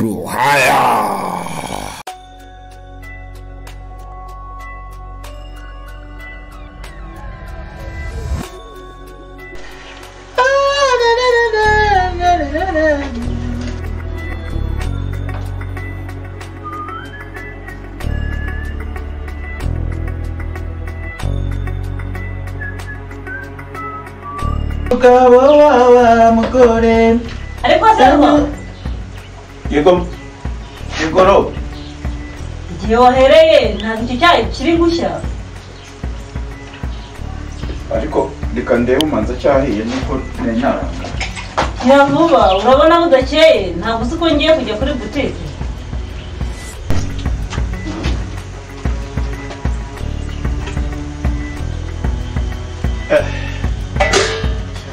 crew. Higher. Kawawa mugore ariko sero yegoro igihe wahereye ntabwo icyo cyayi kiri gushya ariko reka ndebe umanza cyahiye nuko nenaranga ya vuba urabona budakeye ntabwo uzi ko ngiye kujya kuri butike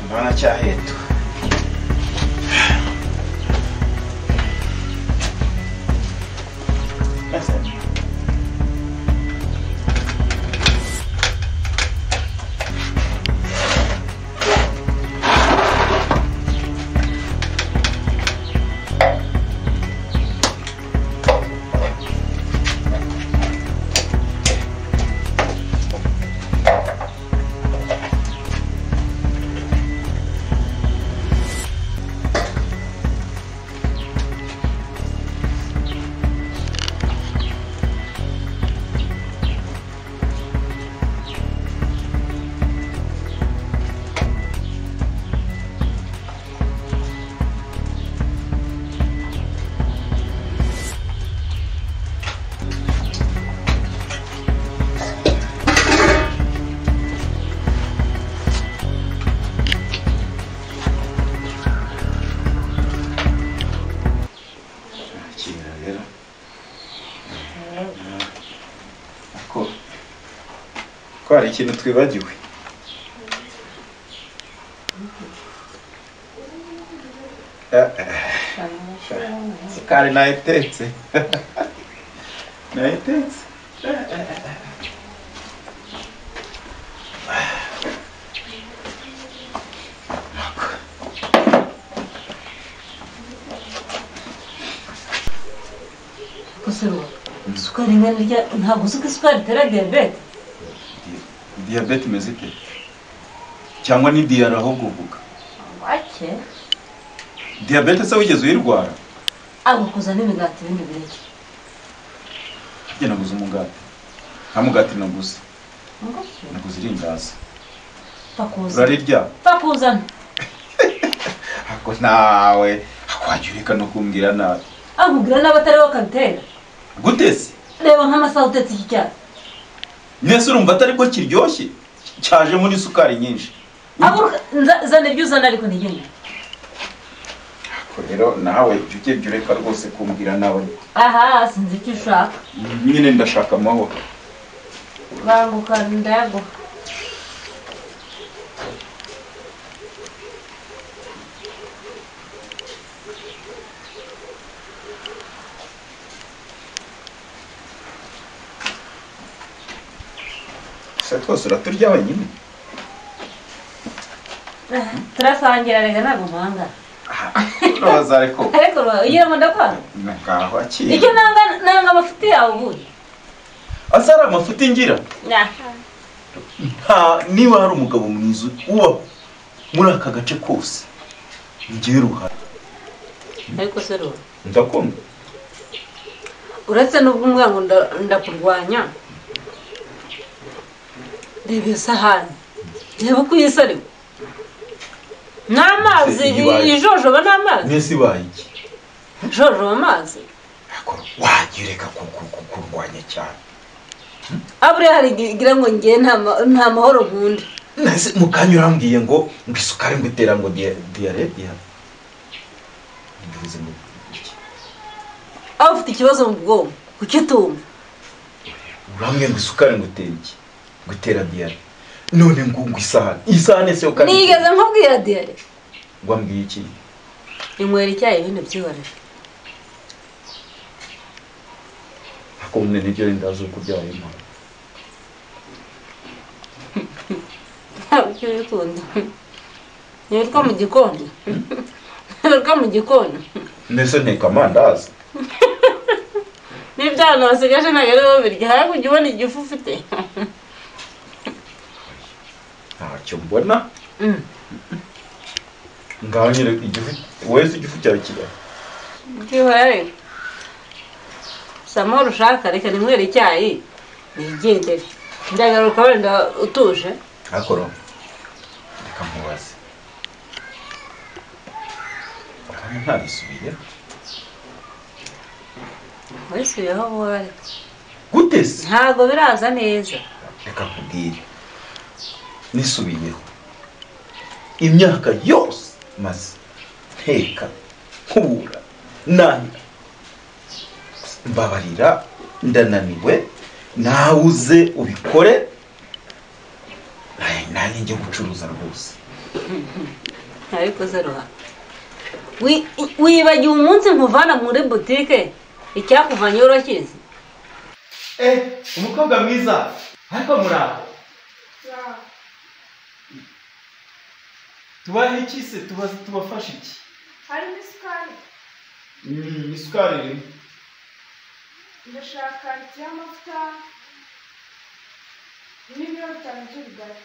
mbona cyaheto ko hari ikintu twibagiwe sukari nayitetse kusero sukari ngana ntabwo uzi ko isukari itera diyabete diyabete imeze ite cyangwa ni diyara aho kuvuga wake diyabete se wigeze uyirwara agukoza n'imigati bindi bireke njye naguze umugati nta mugati naguze irindazi urarirya pakuzana ako nawe akwajurika no kumbwira nabi akubwira n'abatariho kabitera gute se reba nk'amasaha utetse iki cyane nese urumva atari bwo kiryoshye cyaje muri sukari nyinshi zana ibyo uzana ariko ntigende rero nawe ujye ureka rwose kumbwira nawe aha sinzi icyo ushaka nyine ndashaka amahoro banguka ndayaguha twose uraturya wenyine turasangira rega ntabwo mpanga urabaza ariko iyo ngo ndakwanga ngaho akiri icyo nanga amafuti yawe ubundi asa ari amafuti ngira niba hari umugabo mwiza ubaho muri aka gace kose ngiye ruhara ariko se rero ndakunda uretse n'ubwo umwe ngo ndakurwanya reba isahani reba uko uyisariwe n'amazi ijojoba n'amazi nese ibaye iki jojoba amazi wagireka kurwanya cyane aburiya harigira ngo ngiye nta mahoro nkunda nese mukanya urambwiye ngo isukari ngo itera ngo diyare aho ufite ikibazo mu bwonko kuki utumva urambwiye ngo isukari ngo itera iki ngo itera diyare none ngo isahani se yo kandi nigeze nkubwira diyare ngo ambwiye iki inywera icyayi ibintu byihorera akumne nibyo ndazo kuryaye imana icyo bikunda nibitwa mu gikoni nibitwa mu gikoni ndetse nteka amandazi n'ibyana basigaje ntabwo ari bo birya ariko ujya ubona igifu ufite ntacyo mbona ngaho nyine igifu wese igifu cyawe kibaye byihore samahoro ushaka reka ninywere icyayi nigendere ndagaruka wenda utuje akoro reka mubaze kandi ntabisubiye wisubiyeho vuba ariko gute se ntabwo biraza neza reka nkubwire nisubiyeho imyaka yose maze nteka nkubura nahira mbabarira ndananiwe nawe uze ubikore nanjye njye gucuruza rwose ariko zeruha wibagiwe umunsi nkuvana muri butike icyakuvanye urakizi umukobwa mwiza ariko muraho tubahe iki se tubafashe iki harimo isukari isukari irimo ndashaka icy'amavuta n'ibiro bitanu by'ubugari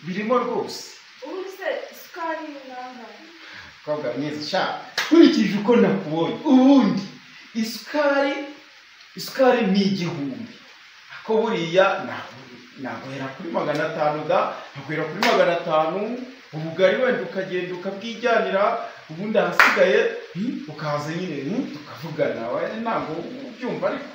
birimo rwose ubundi se isukari ni nangahe umukobwa mwiza shaka nkurikije uko nakubonye ubundi isukari ni 1000 ako buriya naguhera kuri 500 da naguhera kuri 500 ubugari wenda ukagenda ukabwijyanira ubundi ahasigaye ukaza nyine tukavugana ntabwo ubyumva ariko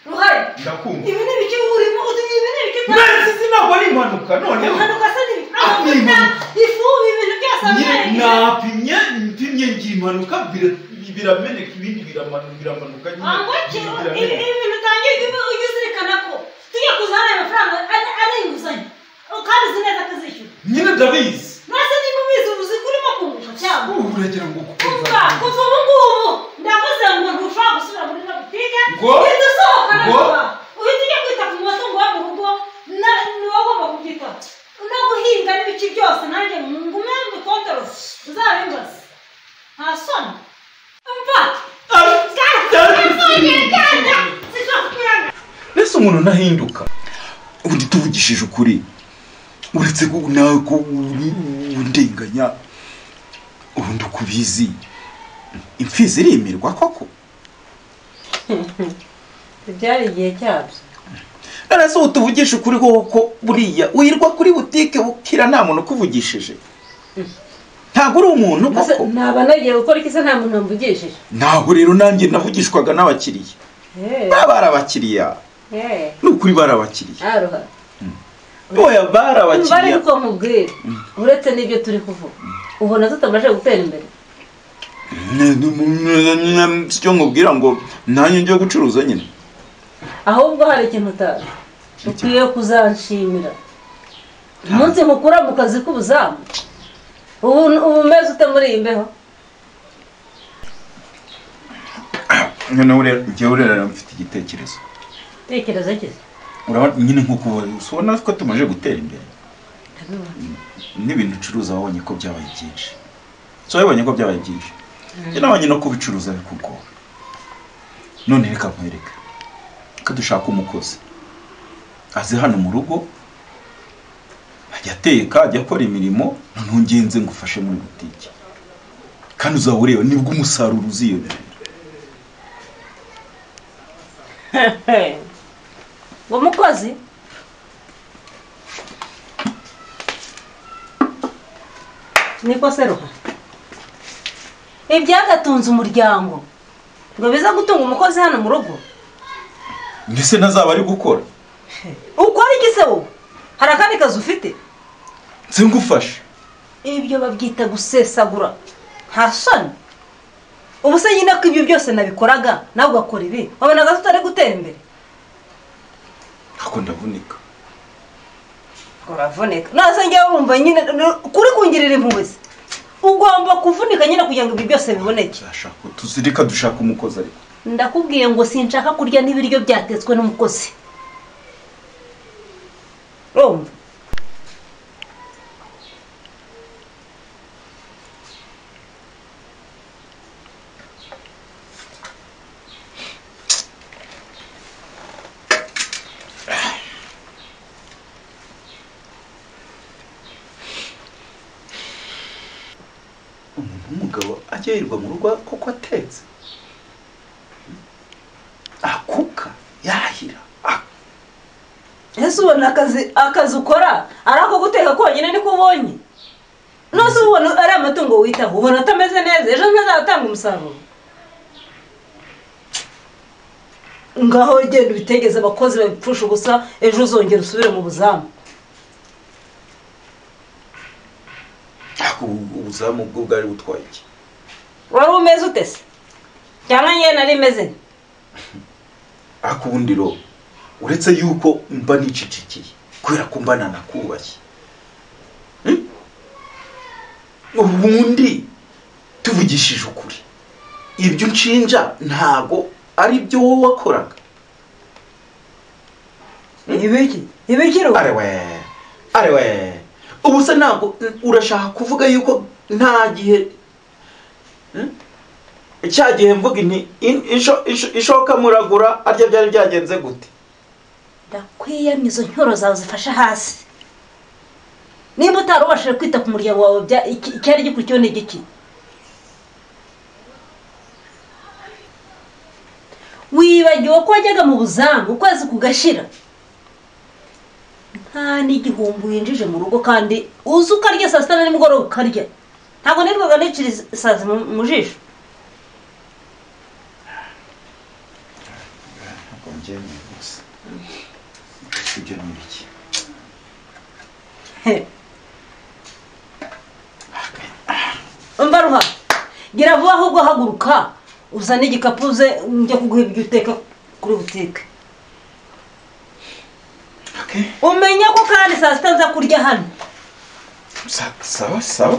ruhare ndakumva ibi ni ibiki urimo ibi ni ibiki mwese sinabwo ari impanuka noneho impanuka se ni amavuta ifu ibintu byose napimye ngira impanuka birameneka ibindi biramanuka ibi bintu utangiye ujye uzirikana ko tujya kuzana amafaranga ari inguzanyo kandi uzi neza ko azishyura nyine ndabizi mwese niba ubizi uzi kurimo kunguka cyangwa uragira ngo kuva ubu ngubu ndavuze ngo ntushobora gusubira muri ino butike ngo uhita usohokana vuba uhita ujya kwita ku matungo yo mu rugo ni wowe ugomba kubyitaho no guhinga n'ibiki byose nanjye ngume mu bikontoro uzabimbaze nta soni umva mbese umuntu ntahinduka ubundi tuvugishije ukuri uretse nawe ko undenganya ubundi uko ubizi imfizi irimirwa koko byari igihe cyabyo arase utuvugisha ukuri koko buriya wirwa kuri butike ukira nta muntu ukuvugishije ntabwo uri umuntu koko naba nagiye gukora iki se nta muntu wamvugishije ntabwo rero nanjye navugishwaga n'abakiriya bari abakiriya ni ukuri bari abakiriya oya bari abakiriya bari uko nkubwira uretse n'ibyo turi kuvuga ubona tutamaze gutera imbere sicyo nkubwira ngo nanjye njye gucuruza nyine ahubwo hari ikintu utazi ukwiye kuzanshimira umunsi mukura mu kazi k'ubuzamu ubu meze ute muri iyi mbeho njyewe urera mfite igitekerezo tekereza kize urabona nyine nk'uko ubona ko tumaze gutera imbere n'ibintu ucuruza wabonye ko byabaye byinshi so wabonye ko byabaye byinshi njye nabonye no kubicuruza bikugora none reka nkwereke ko dushaka umukozi aze hano mu rugo ajya ateka ajya akora imirimo noneho ngenze ngufashe muri butike kandi uzaba ureba nibwo umusaruro uziyongera ngo mukozi niko seruha ibyagatunze umuryango ngo biza gutunga umukozi hano mu rugo mbese ntazaba ari gukora ukora iki se wowe hari akandi kazi ufite nse ngufashe ibyo babyita gusesagura nta soni ubu se nyine ko ibyo byose nabikoraga nawe ugakora ibi wabonaga tutari gutera imbere ako ndavunika uravunika nase njye urumva nyine kuri kungirira impuhwe ugomba kuvunika nyine kugira ngo ibi byose biboneke tuzirika dushaka umukozi ariko ndakubwiye ngo sinshaka kurya n'ibiryo byatetswe n'umukozi urumva umugabo ajya yirirwa mu rugo kuko atetse akuka yahira ese ubona akazi ukora ari ako guteka konyine niko ubonye nose ubona ari amatungo witaho ubona atameze neza ejo ntazatanga umusaruro ngaho genda ubitegeze abakozi babipfusha ubusa ejo uzongera usubire mu buzamu ubuzamu bwo bwari butwaye iki wari umeze ute se cyangwa njye nari meze akubundiro uretse yuko mba nicicikiye kubera ko mba nanakubashye ubundi tuvugishije ukuri ibyo nshinja ntago ari byo wowe wakoraga ibiki arewe ubu se ntabwo urashaka kuvuga yuko nta gihe cya gihe mvuga inti ishoka muragura arya byari byagenze gute ndakwiyamye izo ncyuro zawe zifashe hasi niba utarubashije kwita ku muryango wawe icyari gikurikiyeho ni igiki wibagiwe ko wajyaga mu buzamu ukwezi kugashira nta n'igihumbi winjije mu rugo kandi uzi ukarya saa sita na nimugoroba ukarya ntabwo nirwaga nicira isazi mu jisho ntabwo njyewe gusa ibyo ni ibiki umva ruha gira vuba ahubwo haguruka uzane igikapu uze njya kuguha ibyo uteka kuri butike umenya ko kandi saa sita nza kurya hano sawa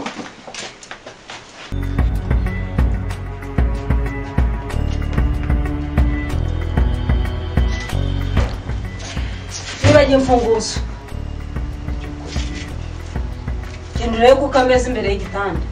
nibagiye imfunguzo genda urebe kuko ameze imbere y'igitanda